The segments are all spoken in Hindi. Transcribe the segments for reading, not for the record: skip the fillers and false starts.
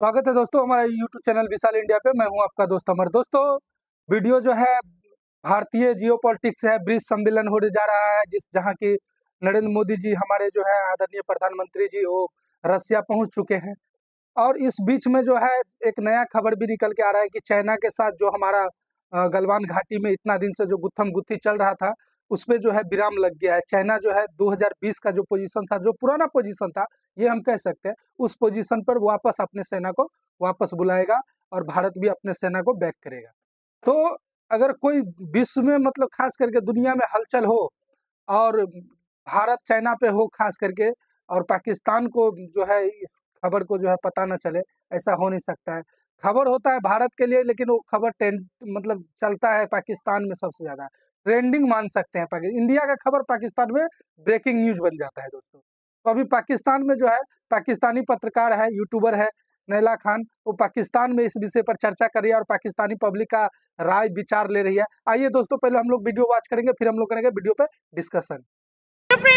स्वागत है दोस्तों हमारा यूट्यूब चैनल विशाल इंडिया पे। मैं हूं आपका दोस्त अमर। दोस्तों वीडियो जो है भारतीय जियोपॉलिटिक्स है, ब्रिक्स सम्मेलन होने जा रहा है जहां की नरेंद्र मोदी जी हमारे जो है आदरणीय प्रधानमंत्री जी वो रसिया पहुंच चुके हैं। और इस बीच में जो है एक नया खबर भी निकल के आ रहा है कि चाइना के साथ जो हमारा गलवान घाटी में इतना दिन से जो गुत्थम गुत्थी चल रहा था उस पर जो है विराम लग गया है। चाइना जो है 2020 का जो पोजीशन था, जो पुराना पोजीशन था ये हम कह सकते हैं, उस पोजीशन पर वापस अपने सेना को वापस बुलाएगा और भारत भी अपने सेना को बैक करेगा। तो अगर कोई विश्व में मतलब खास करके दुनिया में हलचल हो और भारत चाइना पे हो खास करके, और पाकिस्तान को जो है इस खबर को जो है पता न चले, ऐसा हो नहीं सकता है। खबर होता है भारत के लिए, लेकिन वो खबर मतलब चलता है पाकिस्तान में सबसे ज़्यादा ट्रेंडिंग मान सकते हैं। इंडिया का खबर पाकिस्तान में ब्रेकिंग न्यूज बन जाता है दोस्तों। तो अभी पाकिस्तान में जो है पाकिस्तानी पत्रकार है, यूट्यूबर है नैला खान, वो पाकिस्तान में इस विषय पर चर्चा कर रही है और पाकिस्तानी पब्लिक का राय विचार ले रही है। आइए दोस्तों पहले हम लोग वीडियो वॉच करेंगे, फिर हम लोग करेंगे वीडियो पे डिस्कशन।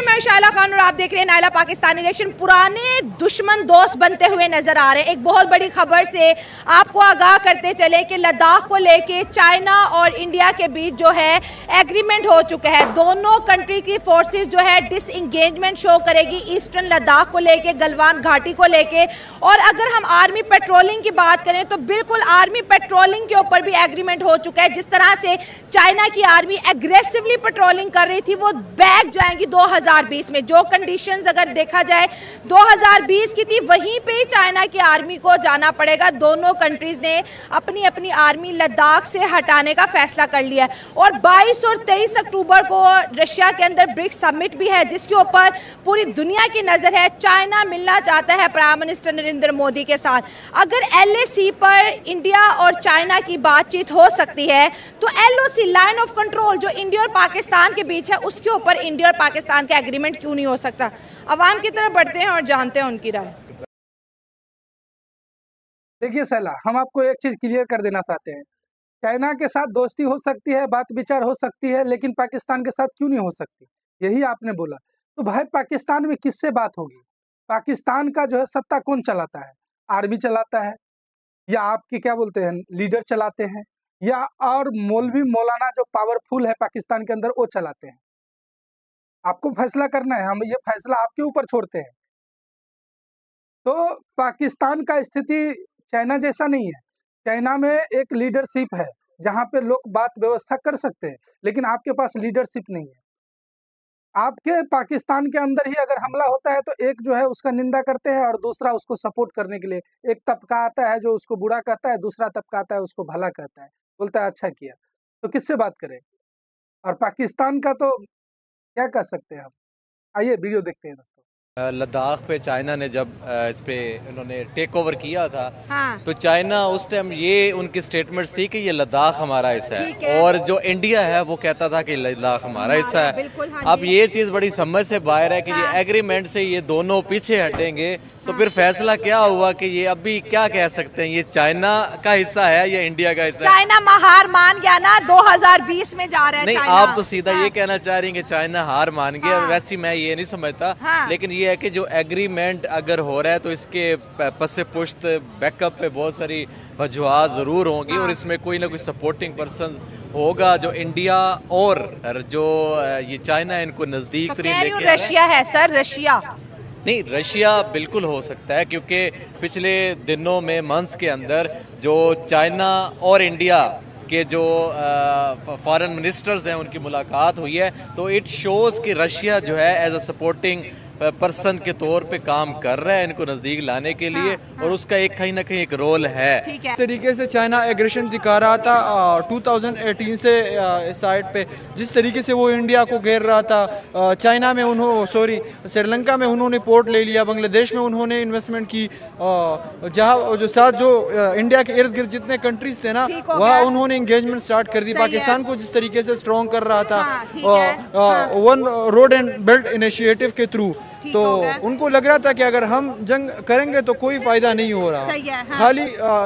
मैं शाइला खान और आप देख रहे हैं नायला पाकिस्तान इलेक्शन। पुराने दुश्मन दोस्त बनते हुए नजर आ रहे हैं। एक बहुत बड़ी खबर से आपको आगाह करते चले कि लद्दाख को लेके चाइना और इंडिया के बीच जो है एग्रीमेंट हो चुका है। दोनों कंट्री की फोर्सेस जो है डिसएंगेजमेंट शो करेगी ईस्टर्न लद्दाख को लेके, गलवान घाटी को लेके। और अगर हम आर्मी पेट्रोलिंग की बात करें तो बिल्कुल आर्मी पेट्रोलिंग के ऊपर भी एग्रीमेंट हो चुका है। जिस तरह से चाइना की आर्मी एग्रेसिवली पेट्रोलिंग कर रही थी वो बैक जाएंगी 2020 में। जो कंडीशंस अगर देखा जाए 2020 की थी, वहीं पे चाइना की आर्मी को जाना पड़ेगा। दोनों कंट्रीज ने अपनी अपनी आर्मी लद्दाख से हटाने का फैसला कर लिया है। और 22 और 23 अक्टूबर को रशिया के अंदर ब्रिक्स समिट भी है जिसके ऊपर पूरी दुनिया की नजर है। चाइना मिलना चाहता है प्राइम मिनिस्टर नरेंद्र मोदी के साथ। अगर LAC पर इंडिया और चाइना की बातचीत हो सकती है तो LOC लाइन ऑफ कंट्रोल जो इंडिया और पाकिस्तान के बीच है उसके ऊपर इंडिया और पाकिस्तान का एग्रीमेंट क्यों नहीं हो सकता। अवाम की तरफ बढ़ते हैं और जानते हैं उनकी राय। देखिए सैला, हम आपको एक चीज क्लियर कर देना चाहते हैं। चाइना के साथ दोस्ती हो सकती है, बात विचार हो सकती है, लेकिन पाकिस्तान के साथ क्यों नहीं हो सकती, यही आपने बोला। तो भाई पाकिस्तान में किससे बात होगी? पाकिस्तान का जो है सत्ता कौन चलाता है? आर्मी चलाता है या आपके क्या बोलते हैं लीडर चलाते हैं, या और मौलवी मौलाना जो पावरफुल है पाकिस्तान के अंदर वो चलाते हैं? आपको फैसला करना है, हम ये फैसला आपके ऊपर छोड़ते हैं। तो पाकिस्तान का स्थिति चाइना जैसा नहीं है। चाइना में एक लीडरशिप है जहां पे लोग बात व्यवस्था कर सकते हैं, लेकिन आपके पास लीडरशिप नहीं है। आपके पाकिस्तान के अंदर ही अगर हमला होता है तो एक जो है उसका निंदा करते हैं और दूसरा उसको सपोर्ट करने के लिए एक तबका आता है जो उसको बुरा कहता है, दूसरा तबका आता है उसको भला कहता है, बोलता है अच्छा किया। तो किससे बात करें? और पाकिस्तान का तो क्या कर सकते हैं हम? आइए वीडियो देखते हैं दोस्तों। लद्दाख पे चाइना ने जब इस पे उन्होंने टेक ओवर किया था, हाँ। तो चाइना उस टाइम ये उनकी स्टेटमेंट्स थी कि ये लद्दाख हमारा हिस्सा है और जो इंडिया है वो कहता था कि लद्दाख हमारा हिस्सा है। हाँ, अब ये चीज़ बड़ी समझ से बाहर है कि ये एग्रीमेंट से ये दोनों पीछे हटेंगे। तो फिर फैसला क्या हुआ कि ये अभी क्या कह सकते हैं, ये चाइना का हिस्सा है या इंडिया का हिस्सा है? चाइना हार मान गया ना, 2020 में जा रहा है। नहीं, आप तो सीधा ये कहना चाह रही हैं कि चाइना हार मान गया। वैसे मैं ये नहीं समझता, लेकिन ये है कि जो एग्रीमेंट अगर हो रहा है तो इसके पसे पुश्त बैकअप पे बहुत सारी वजूहात ज़रूर होंगी और इसमें कोई ना कोई सपोर्टिंग पर्सन होगा जो इंडिया और जो ये चाइना इनको नज़दीक लेके रशिया है सर, रशिया नहीं, रशिया बिल्कुल हो सकता है क्योंकि पिछले दिनों में मंथ्स के अंदर जो चाइना और इंडिया के जो फॉरेन मिनिस्टर्स हैं उनकी मुलाकात हुई है। तो इट शोज़ कि रशिया जो है एज अ सपोर्टिंग पर्सन के तौर पे काम कर रहा है इनको नज़दीक लाने के लिए। और उसका एक कहीं ना कहीं एक रोल है। इस तरीके से चाइना एग्रेशन दिखा रहा था 2018 से साइड पे, जिस तरीके से वो इंडिया को घेर रहा था। चाइना में श्रीलंका में उन्होंने पोर्ट ले लिया, बांग्लादेश में उन्होंने इन्वेस्टमेंट की, जहाँ जो इंडिया के इर्द गिर्द जितने कंट्रीज थे ना वहाँ उन्होंने इंगेजमेंट स्टार्ट कर दी। पाकिस्तान को जिस तरीके से स्ट्रॉन्ग कर रहा था one road and belt initiative के थ्रू, ठीक तो हो गया। उनको लग रहा था कि अगर हम जंग करेंगे तो कोई फायदा नहीं हो रहा। सही है, हाँ। खाली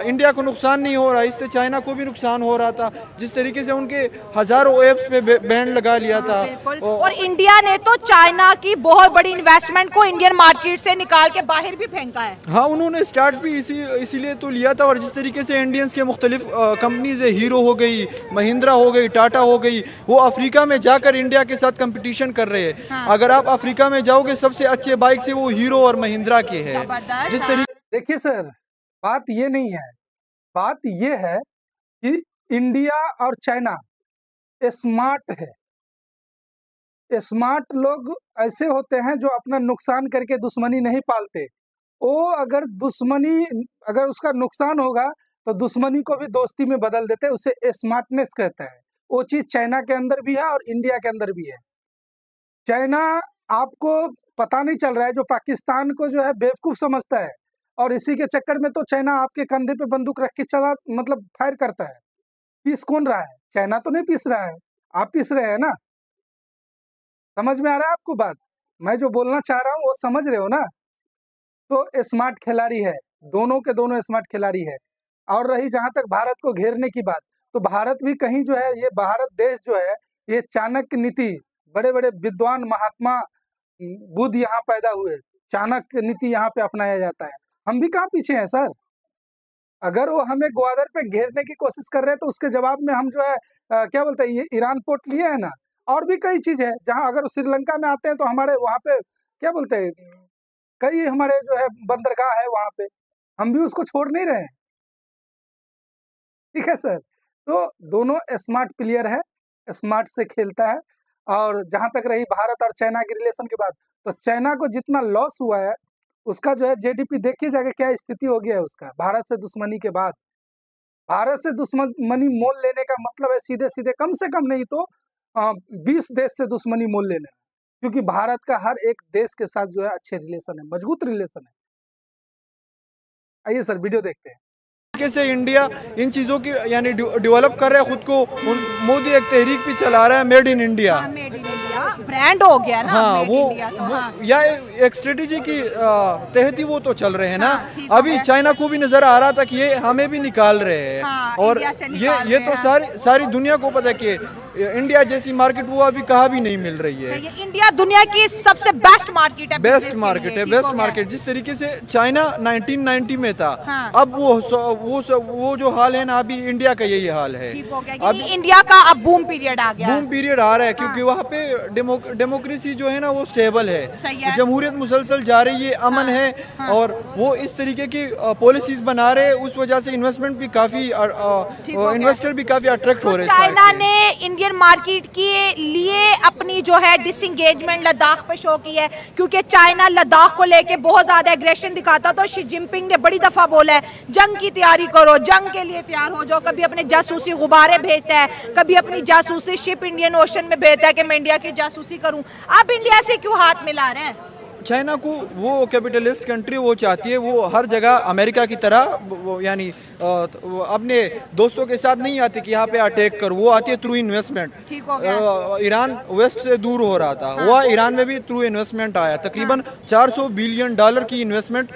इंडिया को नुकसान नहीं हो रहा, इससे चाइना को भी नुकसान हो रहा था। जिस तरीके से उनके हजारों ऐप्स पे बैन लगा लिया था। बिल्कुल। और इंडिया ने तो चाइना की बहुत बड़ी इन्वेस्टमेंट को इंडियन मार्केट से निकाल के बाहर भी फेंका है। हाँ, उन्होंने स्टार्ट भी इसीलिए तो लिया था। और जिस तरीके से इंडियंस के मुख्तलिफ कंपनीज है, हीरो हो गई, महिंद्रा हो गई, टाटा हो गई, वो अफ्रीका में जाकर इंडिया के साथ कंपटीशन कर रहे हैं। हाँ। अगर आप अफ्रीका में जाओगे, सबसे अच्छे बाइक से वो हीरो और महिंद्रा के हैं। जबरदस्त। जिस तरीके देखिए सर, बात ये नहीं है, बात ये है कि इंडिया और चाइना स्मार्ट है। स्मार्ट लोग ऐसे होते हैं जो अपना नुकसान करके दुश्मनी नहीं पालते। वो अगर उसका नुकसान होगा तो दुश्मनी को भी दोस्ती में बदल देते हैं, उसे स्मार्टनेस कहते हैं। वो चीज़ चाइना के अंदर भी है और इंडिया के अंदर भी है। चाइना आपको पता नहीं चल रहा है, जो पाकिस्तान को जो है बेवकूफ़ समझता है, और इसी के चक्कर में तो चाइना आपके कंधे पे बंदूक रख के मतलब फायर करता है। पीस कौन रहा है? चाइना तो नहीं पीस रहा है, आप पीस रहे हैं ना। समझ में आ रहा है आपको बात? मैं जो बोलना चाह रहा हूँ वो समझ रहे हो ना? तो स्मार्ट खिलाड़ी है, दोनों के दोनों स्मार्ट खिलाड़ी है। और रही जहाँ तक भारत को घेरने की बात, तो भारत भी कहीं जो है, ये भारत देश जो है, ये चाणक्य नीति, बड़े बड़े विद्वान महात्मा बुद्ध यहाँ पैदा हुए, चाणक्य नीति यहाँ पे अपनाया जाता है। हम भी कहाँ पीछे हैं सर? अगर वो हमें ग्वादर पे घेरने की कोशिश कर रहे हैं तो उसके जवाब में हम जो है क्या बोलते हैं, ये ईरान पोर्ट लिए है ना, और भी कई चीज़ है जहाँ अगर श्रीलंका में आते हैं तो हमारे वहाँ पे क्या बोलते हैं, कई हमारे जो है बंदरगाह है वहाँ पे, हम भी उसको छोड़ नहीं रहे हैं। ठीक है सर, तो दोनों स्मार्ट प्लेयर है, स्मार्ट से खेलता है। और जहाँ तक रही भारत और चाइना की रिलेशन की बात, तो चाइना को जितना लॉस हुआ है, उसका जो है जीडीपी देखिए जाके क्या स्थिति हो गया है उसका, भारत से दुश्मनी के बाद। भारत से दुश्मनी मोल लेने का मतलब है सीधे सीधे कम से कम नहीं तो 20 देश से दुश्मनी मोल लेना, क्योंकि भारत का हर एक देश के साथ जो है अच्छे रिलेशन है, मजबूत रिलेशन है। आइए सर वीडियो देखते हैं। से इंडिया इन चीज़ों की यानी डेवलप कर रहा है खुद को। मोदी एक तहरीक भी चला रहा है, made in India. Made in India brand हो गया ना। हाँ, Made वो, in India तो, वो हाँ। या एक स्ट्रेटेजी की तहत ही वो तो चल रहे हैं ना। हाँ, ठीक हो अभी गया। चाइना को भी नजर आ रहा था कि ये हमें भी निकाल रहे हैं। हाँ, और इंडिया से ये निकाल ये रहे तो हैं। सारी दुनिया को पता है कि इंडिया जैसी मार्केट वो अभी कहाँ भी नहीं मिल रही है। सही है, इंडिया दुनिया की सबसे बेस्ट मार्केट है। बेस्ट business के मार्केट लिए, है, ठीक बेस्ट हो गया। मार्केट। जिस तरीके से चाइना 1990 में था, हाँ। अब वो जो हाल है ना, अभी इंडिया का यही हाल है। ठीक हो गया, अब यानी इंडिया का अब बूम पीरियड आ गया। बूम पीरियड आ रहा है, क्योंकि वहाँ पे डेमोक्रेसी जो है ना वो स्टेबल सही है, है। जमहूरियत मुसलसल जा रही है, अमन है। और वो इस तरीके की पॉलिसीज बना रहे हैं, उस वजह से इन्वेस्टमेंट भी काफी, ठीक हो गया। इन्वेस्टर भी काफी अट्रैक्ट हो रहे हैं। चाइना ने इंडियन मार्केट के लिए अपनी जो है डिसंगेजमेंट लद्दाख पे शो की है, क्योंकि चाइना लद्दाख को लेके बहुत ज्यादा एग्रेशन दिखाता। तो शी जिनपिंग ने बड़ी दफा बोला है, जंग की तैयारी करो, जंग के लिए तैयार हो जाओ। कभी अपने जासूसी गुब्बारे भेजता है, कभी अपनी जासूसी शिप इंडियन ओशन में भेजता है कि मैं इंडिया की जासूसी करूं। अब इंडिया से क्यों हाथ मिला रहे हैं? चाइना को वो कैपिटलिस्ट कंट्री वो चाहती है, वो हर जगह अमेरिका की तरह यानी वो अपने दोस्तों के साथ नहीं आती कि यहाँ पे अटैक कर, वो आती है थ्रू इन्वेस्टमेंट। ठीक हो गया। ईरान वेस्ट से दूर हो रहा था, हाँ। वह ईरान में भी थ्रू इन्वेस्टमेंट आया। तकरीबन 400 बिलियन डॉलर की इन्वेस्टमेंट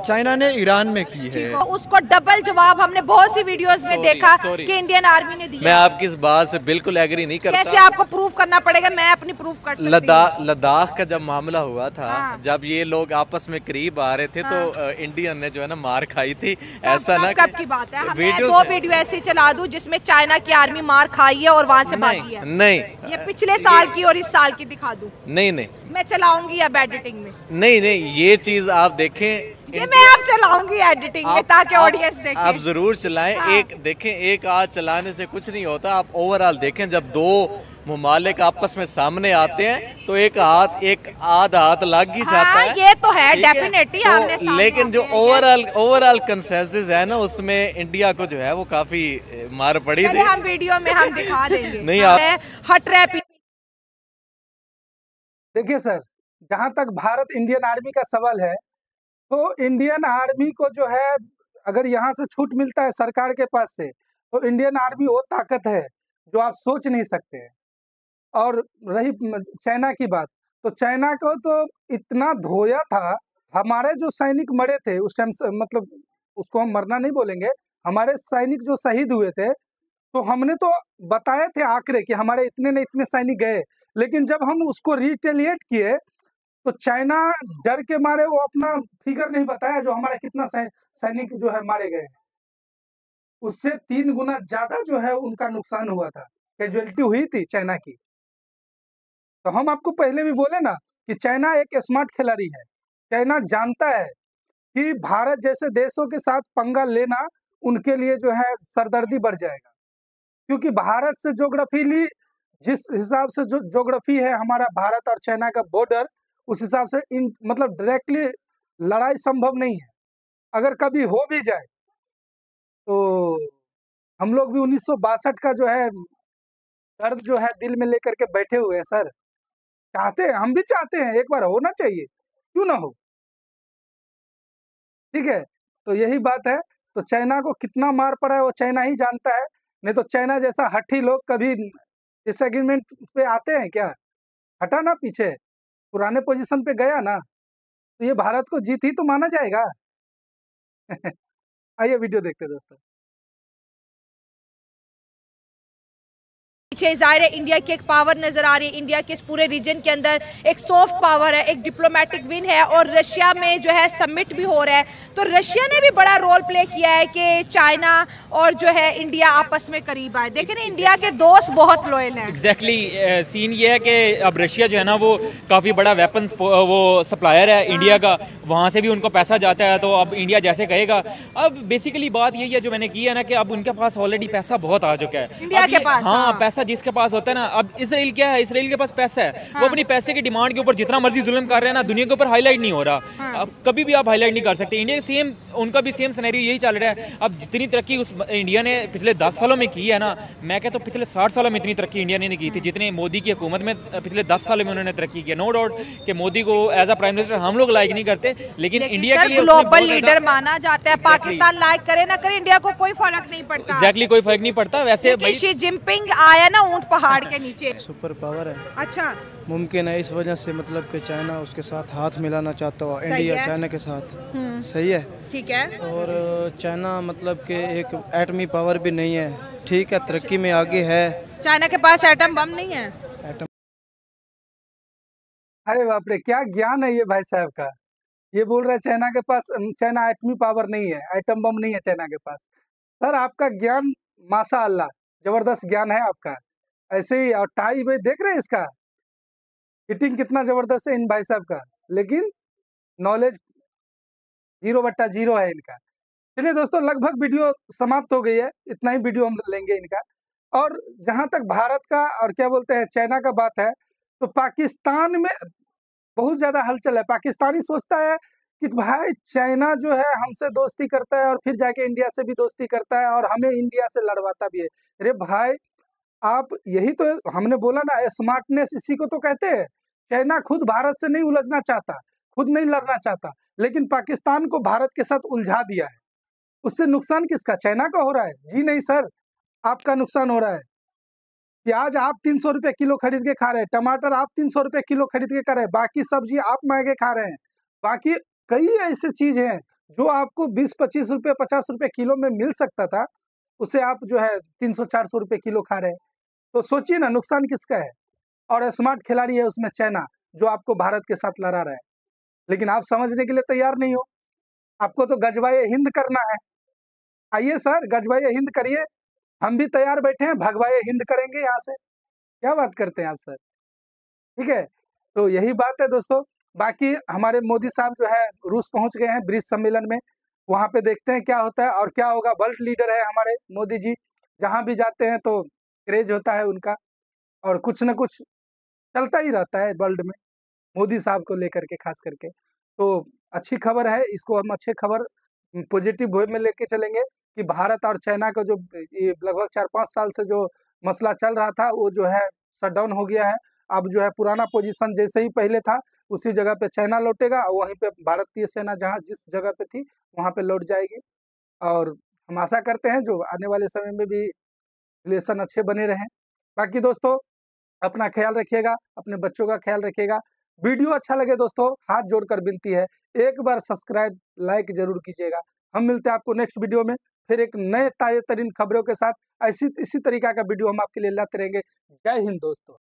चाइना ने ईरान में की है। तो उसको डबल जवाब हमने बहुत सी वीडियोस में देखा sorry। कि इंडियन आर्मी ने दिया। मैं आपकी इस बात से बिल्कुल एग्री नहीं कैसे करता। आपको प्रूफ करना पड़ेगा? मैं अपनी प्रूफ कर सकती हूँ। लद्दाख का जब मामला हुआ था, हाँ। जब ये लोग आपस में करीब आ रहे थे, तो इंडियन ने जो है ना मार खाई थी। ऐसा कब ना कब की बात है? मैं वीडियो दो वीडियो ऐसी चला दूं जिसमें चाइना की आर्मी मार खाई है और वहां से भागी है। नहीं, ये पिछले साल की और इस साल की दिखा दूं? नहीं, मैं चलाऊंगी अब एडिटिंग में। नहीं, ये चीज आप देखें, ये मैं अब चलाऊंगी एडिटिंग में ताकि ऑडियंस देखे। आप जरूर चलाएं। हाँ। एक देखें, एक आज चलाने से कुछ नहीं होता। आप ओवरऑल देखें, जब दो मुमालिक आपस में सामने आते हैं तो एक आध हाथ लग ही जाता हाँ, है। ये तो है ठीक है? डेफिनेटली। तो आमने सामने लेकिन जो आते हैं। ओवरऑल कंसेंसस है ना, उसमें इंडिया को जो है वो काफी मार पड़ी चलिए, थी। हम वीडियो में हम दिखा देंगे। नहीं, आप हट रैप। देखिए सर, जहाँ तक भारत इंडियन आर्मी का सवाल है, तो इंडियन आर्मी को जो है अगर यहाँ से छूट मिलता है सरकार के पास से, तो इंडियन आर्मी वो ताकत है जो आप सोच नहीं सकते हैं। और रही चाइना की बात, तो तो चाइना को तो इतना धोया था, हमारे जो सैनिक मरे थे उस टाइम, मतलब उसको हम मरना नहीं बोलेंगे, हमारे सैनिक जो शहीद हुए थे, तो हमने तो बताए थे आंकड़े कि हमारे इतने न इतने सैनिक गए, लेकिन जब हम उसको रिटेलिएट किए तो चाइना डर के मारे वो अपना फिगर नहीं बताया जो हमारा कितना सैनिक जो है मारे गए हैं, उससे 3 गुना ज्यादा जो है उनका नुकसान हुआ था, कैजुअलिटी हुई थी चाइना की। तो हम आपको पहले भी बोले ना कि चाइना एक स्मार्ट खिलाड़ी है, चाइना जानता है कि भारत जैसे देशों के साथ पंगा लेना उनके लिए जो है सरदर्दी बढ़ जाएगा, क्योंकि भारत से ज्योग्राफिली जिस हिसाब से जो ज्योग्राफी है हमारा भारत और चाइना का बॉर्डर, उस हिसाब से इन मतलब डायरेक्टली लड़ाई संभव नहीं है। अगर कभी हो भी जाए तो हम लोग भी 1962 का जो है दर्द जो है दिल में लेकर के बैठे हुए हैं सर। चाहते हैं, हम भी चाहते हैं, एक बार होना चाहिए, क्यों ना हो। ठीक है, तो यही बात है। तो चाइना को कितना मार पड़ा है वो चाइना ही जानता है, नहीं तो चाइना जैसा हठी लोग कभी इस एग्रीमेंट पे आते हैं क्या? हटा ना पीछे, पुराने पोजीशन पे गया ना, तो ये भारत को जीत ही तो माना जाएगा। आइए वीडियो देखते हैं दोस्तों। पीछे जाहिर है इंडिया की एक पावर नजर आ रही है, इंडिया के इस पूरे रीजन के अंदर एक सॉफ्ट पावर है, एक डिप्लोमेटिक विन है, और रशिया में जो है समिट भी हो रहा है, तो रशिया ने भी बड़ा रोल प्ले किया है कि चाइना और जो है इंडिया आपस में करीब आए। देखें ना, इंडिया के दोस्त बहुत लॉयल हैं। एग्जैक्टली सीन ये है कि अब रशिया जो है ना वो काफ़ी बड़ा वेपन्स वो सप्लायर है इंडिया का, वहाँ से भी उनको पैसा जाता है, तो अब इंडिया जैसे कहेगा। अब बेसिकली बात यही है जो मैंने की है ना कि अब उनके पास ऑलरेडी पैसा बहुत आ चुका है इंडिया के पास। हाँ, पैसा जिसके पास होता है ना, अब इसराइल क्या है, इसराइल के पास पैसा है, वो अपनी पैसे की डिमांड के ऊपर जितना मर्जी जुल्म कर रहे हैं ना, दुनिया के ऊपर हाईलाइट नहीं हो रहा। अब कभी भी आप हाईलाइट नहीं कर सकते। इंडिया सेम, उनका भी सेम सिनेरियो यही चल रहा है। अब जितनी तरक्की उस इंडिया ने पिछले 10 सालों में की है ना, मैं कहता हूँ पिछले 60 सालों में इतनी तरक्की इंडिया ने नहीं की थी जितने मोदी की हुकूमत में पिछले 10 सालों में उन्होंने तरक्की की। नो डाउट कि मोदी को एज अ प्राइम मिनिस्टर हम लोग लाइक नहीं करते, लेकिन इंडिया के लिए ग्लोबल लीडर माना जाता है। पाकिस्तान लाइक करे ना करे, इंडिया को कोई फर्क नहीं पड़ता। एग्जैक्टली कोई फर्क नहीं पड़ता। वैसे शी जिनपिंग आया ना ऊंट पहाड़ के नीचे, सुपर पावर है। अच्छा, मुमकिन है इस वजह से, मतलब कि चाइना उसके साथ हाथ मिलाना चाहता हो, इंडिया चाइना के साथ। सही है, ठीक है। और चाइना मतलब कि एक एटमी पावर भी नहीं है, ठीक है, तरक्की में आगे है। चाइना के पास एटम बम नहीं है। अरे बाप रे, क्या ज्ञान है ये भाई साहब का। ये बोल रहे हैं चाइना के पास, चाइना एटमी पावर नहीं है, एटम बम नहीं है चाइना के पास। सर आपका ज्ञान माशा अल्लाह, जबरदस्त ज्ञान है आपका। ऐसे ही, और टाई भाई देख रहे हैं इसका फिटिंग कितना जबरदस्त है इन भाई साहब का, लेकिन नॉलेज 0/0 है इनका। चलिए दोस्तों, लगभग वीडियो समाप्त हो गई है, इतना ही वीडियो हम लेंगे इनका। और जहां तक भारत का और क्या बोलते हैं चाइना का बात है, तो पाकिस्तान में बहुत ज्यादा हलचल है। पाकिस्तानी सोचता है कि भाई चाइना जो है हमसे दोस्ती करता है और फिर जाके इंडिया से भी दोस्ती करता है और हमें इंडिया से लड़वाता भी है। अरे भाई, आप यही तो हमने बोला ना, स्मार्टनेस इसी को तो कहते हैं। चाइना खुद भारत से नहीं उलझना चाहता, खुद नहीं लड़ना चाहता, लेकिन पाकिस्तान को भारत के साथ उलझा दिया है। उससे नुकसान किसका? चाइना का हो रहा है? जी नहीं सर, आपका नुकसान हो रहा है। प्याज आप 300 रुपये किलो खरीद के खा रहे हैं, टमाटर आप 300 रुपये किलो खरीद के खा रहे हैं, बाकी सब्जी आप महंगे खा रहे हैं, बाकी कई ऐसे चीज हैं जो आपको 20-25 रुपये 50 रुपये किलो में मिल सकता था, उसे आप जो है 300-400 रुपये किलो खा रहे हैं। तो सोचिए ना, नुकसान किसका है। और स्मार्ट खिलाड़ी है उसमें चाइना, जो आपको भारत के साथ लड़ा रहा है, लेकिन आप समझने के लिए तैयार नहीं हो। आपको तो गजवाए हिंद करना है। आइए सर, गजवाए हिंद करिए, हम भी तैयार बैठे हैं, भगवाए हिंद करेंगे यहाँ से। क्या बात करते हैं आप सर? ठीक है, तो यही बात है दोस्तों। बाकी हमारे मोदी साहब जो है रूस पहुंच गए हैं ब्रिक्स सम्मेलन में, वहां पे देखते हैं क्या होता है और क्या होगा। वर्ल्ड लीडर है हमारे मोदी जी, जहां भी जाते हैं तो क्रेज होता है उनका, और कुछ न कुछ चलता ही रहता है वर्ल्ड में मोदी साहब को लेकर के खास करके। तो अच्छी खबर है, इसको हम अच्छी खबर पॉजिटिव वे में लेके चलेंगे कि भारत और चाइना का जो ये लगभग 4-5 साल से जो मसला चल रहा था, वो जो है शट डाउन हो गया है। अब जो है पुराना पोजीशन जैसे ही पहले था उसी जगह पे चाइना लौटेगा, और वहीं पे भारतीय सेना जहां जिस जगह पे थी वहां पे लौट जाएगी। और हम आशा करते हैं जो आने वाले समय में भी रिलेशन अच्छे बने रहें। बाकी दोस्तों, अपना ख्याल रखिएगा, अपने बच्चों का ख्याल रखिएगा। वीडियो अच्छा लगे दोस्तों, हाथ जोड़कर विनती है, एक बार सब्सक्राइब लाइक जरूर कीजिएगा। हम मिलते हैं आपको नेक्स्ट वीडियो में, फिर एक नए ताजे तरीन खबरों के साथ। इसी तरीका का वीडियो हम आपके लिए लाते रहेंगे। जय हिंद दोस्तों।